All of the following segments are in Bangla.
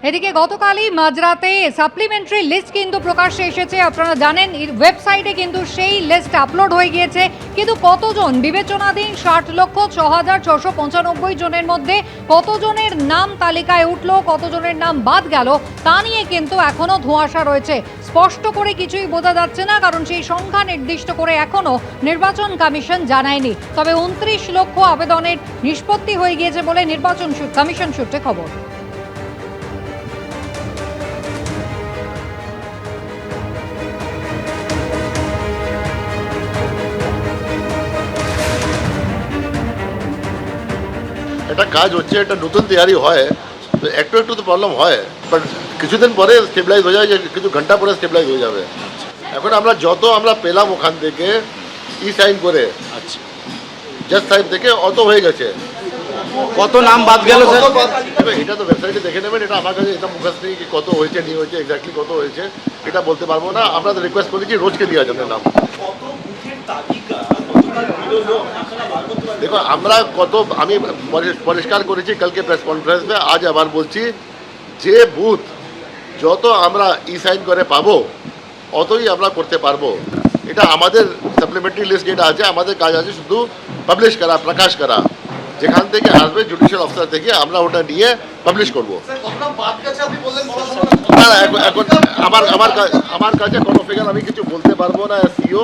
এদিকে গতকালই মাঝরাতে সাপ্লিমেন্টারি লিস্ট কিন্তু প্রকাশ্যে এসেছে। আপনারা জানেন ওয়েবসাইটে কিন্তু সেই লিস্ট আপলোড হয়ে গিয়েছে, কিন্তু কতজন বিবেচনাধীন 60,06,695 জনের মধ্যে কতজনের নাম তালিকায় উঠল, কতজনের নাম বাদ গেল তা নিয়ে কিন্তু এখনো ধোঁয়াশা রয়েছে। স্পষ্ট করে কিছুই বোঝা যাচ্ছে না, কারণ সেই সংখ্যা নির্দিষ্ট করে এখনো নির্বাচন কমিশন জানায়নি। তবে 29 লক্ষ আবেদনের নিষ্পত্তি হয়ে গিয়েছে বলে নির্বাচন কমিশন সূত্রে খবর। এটা কাজ হচ্ছে, এটা নতুন তৈরি হয় তো একটু একটু তো প্রবলেম হয়, বাট কিছুদিন পরে স্টেবিলাইজ হয়ে যায়, যে কিছু ঘন্টা পরে স্টেবিলাইজ হয়ে যাবে। এখন আমরা যত আমরা পেলাম ওখান থেকে ই সাইন করে, আচ্ছা জাস্ট সাইন থেকে অত হয়ে গেছে। কত নাম বাদ গেল স্যার? এটা তো ওয়েবসাইটে দেখে নেবেন, এটা আমার কাছে এটা মুখস্থ নেই কি কত হয়েছে নিয়ে হয়েছে, এক্স্যাক্টলি কত হয়েছে এটা বলতে পারবো না। আমরা তো রিকোয়েস্ট করেছি রোজকে দেওয়া যাবে নাম। দেখো আমরা কত, আমি পরিষ্কার করেছি কালকে প্রেস কনফারেন্সে, আজ আবার বলছি, যে বুথ যত আমরা ই সাইন করে পাবো অতই আমরা করতে পারবো। এটা আমাদের সাপ্লিমেন্টারি লিস্ট যেটা আছে, আমাদের কাজ আছে শুধু পাবলিশ করা, প্রকাশ করা। যেখান থেকে আসবে জুডিশিয়াল অফিসার থেকে আমরা ওটা নিয়ে পাবলিশ করবো। না এখন আমার কাছে কোনো ফিগার আমি কিছু বলতে পারবো না সিও,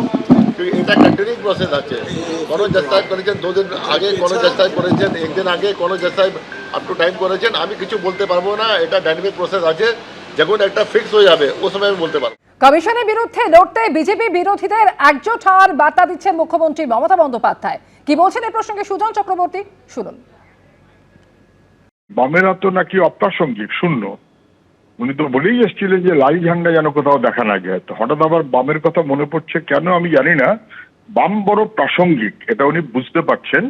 এটা কন্টিনিউইং প্রসেস আছে। কোনো জাজ সাহেব করেছেন 2 দিন আগে, কোনো জাজ সাহেব করেছেন 1 দিন আগে, কোনো জাজ সাহেব আপ টু টাইম করেছেন। আমি কিছু বলতে পারবো না, এটা ডাইনামিক প্রসেস আছে। যখন একটা ফিক্স হয়ে যাবে ওই সময় আমি বলতে পারবো। কমিশনের বিরুদ্ধে লড়তে বিজেপি বিরোধীদের একজোট হওয়ার বার্তা দিচ্ছেন মুখ্যমন্ত্রী মমতা বন্দ্যোপাধ্যায়। কি বলছেন এই প্রসঙ্গে সুজন চক্রবর্তী, শুনুন। বামেরা তো নাকি অপ্রাসঙ্গিক শূন্য, উনি তো বলেই এসেছিলেন যে লাল ঝান্ডা যেন কোথাও দেখা না যায়। তো হঠাৎ আবার বামের কথা মনে পড়ছে কেন আমি জানি না। বাম বড় প্রাসঙ্গিক, এটা উনি বুঝতে পারছেন।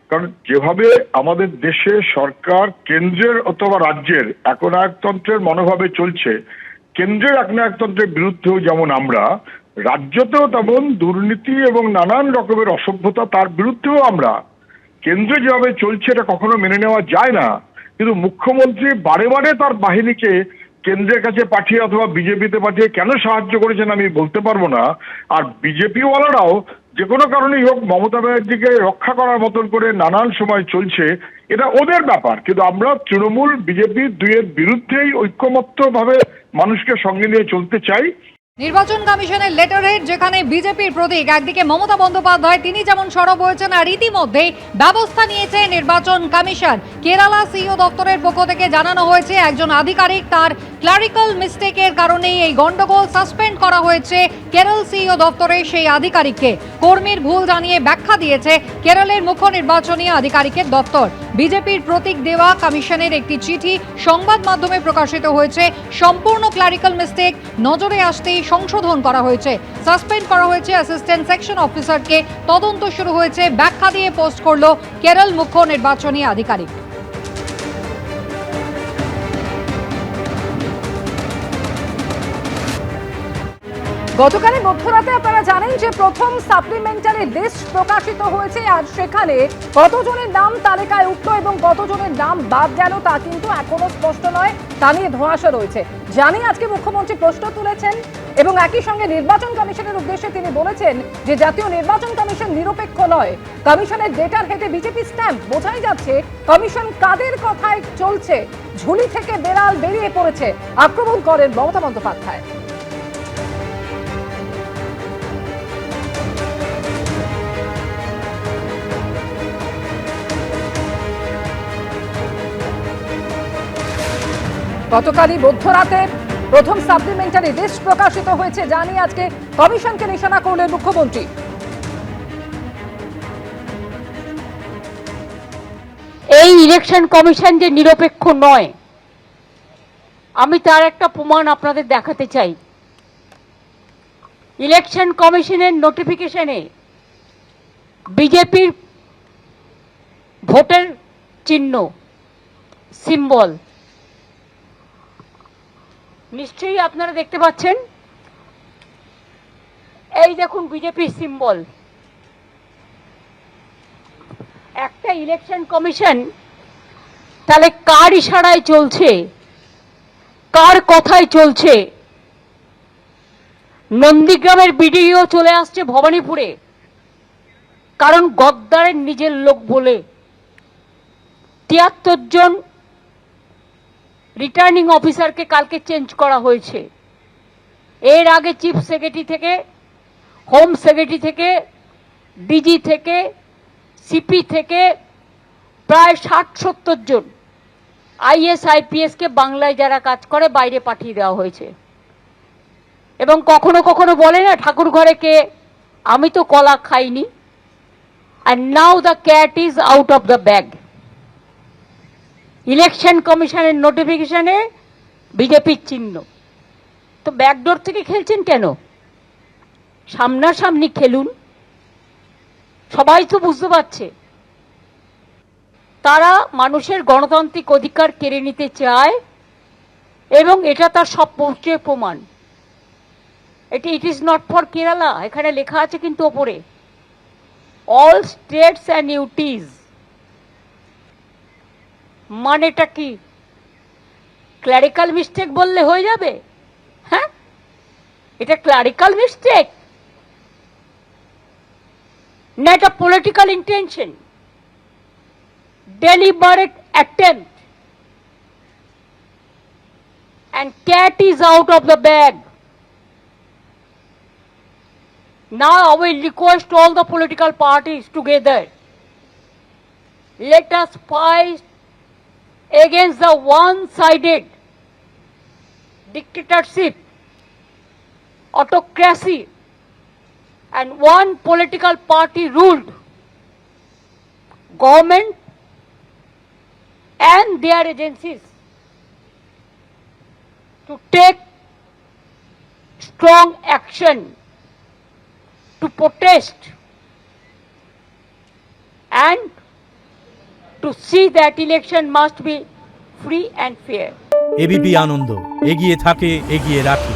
কারণ যেভাবে আমাদের দেশে সরকার কেন্দ্রের অথবা রাজ্যের একনায়কতন্ত্রের মনোভাবে চলছে, কেন্দ্রের একনায়কতন্ত্রের বিরুদ্ধেও যেমন আমরা, রাজ্যতেও তেমন দুর্নীতি এবং নানান রকমের অসভ্যতা তার বিরুদ্ধেও আমরা। কেন্দ্রে যেভাবে চলছে এটা কখনো মেনে নেওয়া যায় না। কিন্তু মুখ্যমন্ত্রী বারে বারে তার বাহিনীকে কেন্দ্রের কাছে পাঠিয়ে অথবা বিজেপিতে পাঠিয়ে কেন সাহায্য করেছেন আমি বলতে পারবো না। আর বিজেপিওয়ালারাও যে কোনো কারণেই হোক মমতা ব্যানার্জিকে রক্ষা করার মতন করে নানান সময় চলছে, এটা ওদের ব্যাপার। কিন্তু আমরা তৃণমূল বিজেপি দুইয়ের বিরুদ্ধেই ঐক্যমত্যভাবে মানুষকে সঙ্গে নিয়ে চলতে চাই। নির্বাচন কমিশনের লেটার হেড যেখানে বিজেপির প্রতীক, একদিকে মমতা বন্দ্যোপাধ্যায় তিনি যেমন সরব হয়েছেন, আর ইতিমধ্যেই ব্যবস্থা নিয়েছে নির্বাচন কমিশন। কেরালা সিইও দপ্তরের পক্ষ থেকে জানানো হয়েছে একজন আধিকারিক তার ক্লারিক্যাল মিস্টেকের কারণেই এই গন্ডগোল, সাসপেন্ড করা হয়েছে কেরল সিইও দপ্তরের সেই আধিকারিককে। কর্মীর ভুল জানিয়ে ব্যাখ্যা দিয়েছে কেরলের মুখ্য নির্বাচনী আধিকারিকের দপ্তর। বিজেপির প্রতীক দেওয়া কমিশনের একটি চিঠি সংবাদ মাধ্যমে প্রকাশিত হয়েছে। সম্পূর্ণ ক্লারিক্যাল মিস্টেক নজরে আসতেই সংশোধন করা হয়েছে, সাসপেন্ড করা হয়েছে অ্যাসিস্ট্যান্ট সেকশন অফিসারকে। তদন্ত শুরু হয়েছে, ব্যাখ্যা দিয়ে পোস্ট করলো কেরল মুখ্য নির্বাচনী আধিকারিক। গতকালের মধ্যরাতে আপনারা জানেন যে প্রথম সাপ্লিমেন্টারি লিস্ট প্রকাশিত হয়েছে, আর সেখানে কতজনের নাম তালিকায় উঠল এবং কতজনের নাম বাদ গেল তা কিন্তু এখনো স্পষ্ট নয়, তা নিয়ে ধোঁয়াশা রয়েছে। জানি আজকে মুখ্যমন্ত্রী প্রশ্ন তুলেছেন এবং একই সঙ্গে নির্বাচন কমিশনের উদ্দেশ্যে তিনি বলেছেন যে জাতীয় নির্বাচন কমিশন নিরপেক্ষ নয়। কমিশনের ডেটার হেডে বিজেপি স্ট্যাম্প, বোঝাই যাচ্ছে কমিশন কাদের কথায় চলছে। ঝুলি থেকে বেড়াল বেরিয়ে পড়েছে, আক্রমণ করেন মমতা বন্দ্যোপাধ্যায়। গতকালই মধ্যরাতে প্রথম সাপ্লিমেন্টারি লিস্ট প্রকাশিত হয়েছে, জানি আজকে কমিশনকে নিশানা করলেন মুখ্যমন্ত্রী। এই ইলেকশন কমিশন যে নিরপেক্ষ নয়, আমি তার একটা প্রমাণ আপনাদের দেখাতে চাই। ইলেকশন কমিশনের নোটিফিকেশনে বিজেপির ভোটের চিহ্ন, সিম্বল নিশ্চয়ই আপনারা দেখতে পাচ্ছেন। এই দেখুন বিজেপির সিম্বল। একটা ইলেকশন কমিশন তাহলে কার ইশারায় চলছে কার কথাই চলছে? নন্দীগ্রামের বিডিও চলে আসছে ভবানীপুরে, কারণ গদ্দারের নিজের লোক বলে ৭৩ জন রিটার্নিং অফিসারকে কালকে চেঞ্জ করা হয়েছে। এর আগে চিফ সেক্রেটারি থেকে, হোম সেক্রেটারি থেকে, ডিজি থেকে, সিপি থেকে প্রায় ৬০-৭০ জন আইএস আইপিএস কে বাংলায় যারা কাজ করে বাইরে পাঠিয়ে দেওয়া হয়েছে। এবং কখনো কখনো বলে না ঠাকুর ঘরে কে, আমি তো কলা খাইনি। And now the cat is out of the bag. Election কমিশনের নোটিফিকেশনে বিজেপির চিহ্ন। তো ব্যাকডোর থেকে খেলছেন কেন? সামনাসামনি খেলুন। সবাই তো বুঝতে পারছে তারা মানুষের গণতান্ত্রিক অধিকার কেড়ে নিতে চায়, এবং এটা তার সব পৌঁছে প্রমাণ। এটি it is not for Kerala, এখানে লেখা আছে কিন্তু ওপরে অল স্টেটস অ্যান্ড ইউটিজ। মানেটা কি? ক্লারিক্যাল মিস্টেক বললে হয়ে যাবে? হ্যাঁ, এটা ক্লারিক্যাল মিস্টেক না, এটা political intention, deliberate attempt, and cat is out of the bag. Now I will request all the political parties together, let us fight against the one-sided dictatorship, autocracy, and one political party ruled government and their agencies to take strong action to protest and to see that election must be free and fair. ABP Ananda, এগিয়ে থাকে, এগিয়ে রাখে।